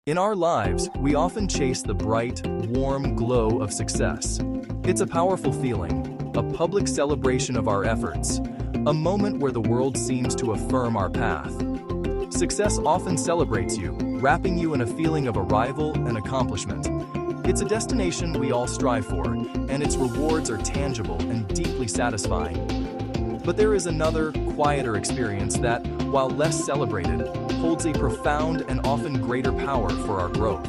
In our lives, we often chase the bright, warm glow of success. It's a powerful feeling, a public celebration of our efforts, a moment where the world seems to affirm our path. Success often celebrates you, wrapping you in a feeling of arrival and accomplishment. It's a destination we all strive for, and its rewards are tangible and deeply satisfying. But there is another, quieter experience that, while less celebrated, holds a profound and often greater power for our growth.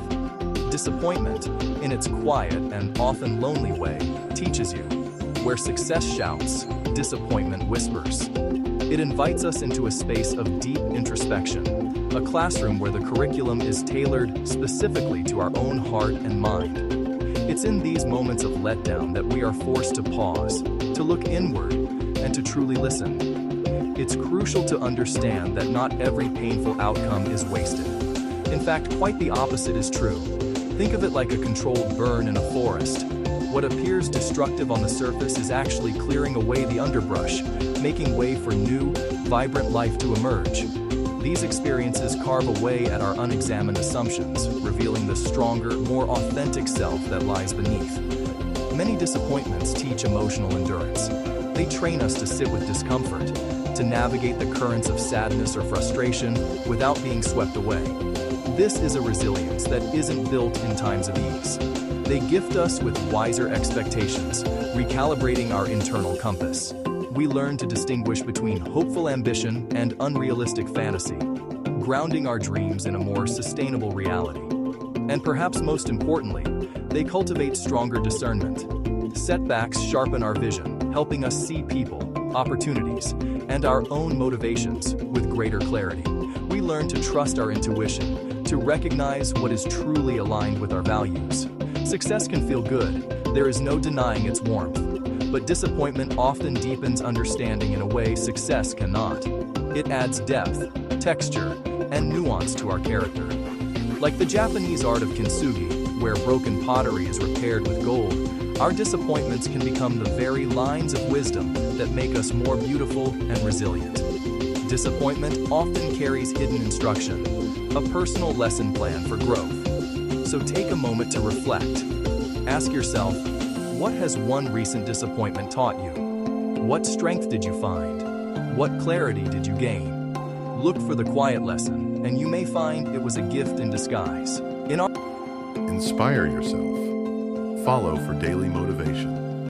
Disappointment, in its quiet and often lonely way, teaches you. Where success shouts, disappointment whispers. It invites us into a space of deep introspection, a classroom where the curriculum is tailored specifically to our own heart and mind. It's in these moments of letdown that we are forced to pause, to look inward, and to truly listen. It's crucial to understand that not every painful outcome is wasted. In fact, quite the opposite is true. Think of it like a controlled burn in a forest. What appears destructive on the surface is actually clearing away the underbrush, making way for new, vibrant life to emerge. These experiences carve away at our unexamined assumptions, revealing the stronger, more authentic self that lies beneath. Many disappointments teach emotional endurance. They train us to sit with discomfort, to navigate the currents of sadness or frustration without being swept away. This is a resilience that isn't built in times of ease. They gift us with wiser expectations, recalibrating our internal compass. We learn to distinguish between hopeful ambition and unrealistic fantasy, grounding our dreams in a more sustainable reality. And perhaps most importantly, they cultivate stronger discernment. Setbacks sharpen our vision, helping us see people, opportunities, and our own motivations with greater clarity. We learn to trust our intuition, to recognize what is truly aligned with our values. Success can feel good, there is no denying its warmth, but disappointment often deepens understanding in a way success cannot. It adds depth, texture, and nuance to our character. Like the Japanese art of kintsugi, where broken pottery is repaired with gold, our disappointments can become the very lines of wisdom that make us more beautiful and resilient. Disappointment often carries hidden instruction, a personal lesson plan for growth. So take a moment to reflect. Ask yourself, what has one recent disappointment taught you? What strength did you find? What clarity did you gain? Look for the quiet lesson, and you may find it was a gift in disguise. Inspire yourself. Follow for daily motivation.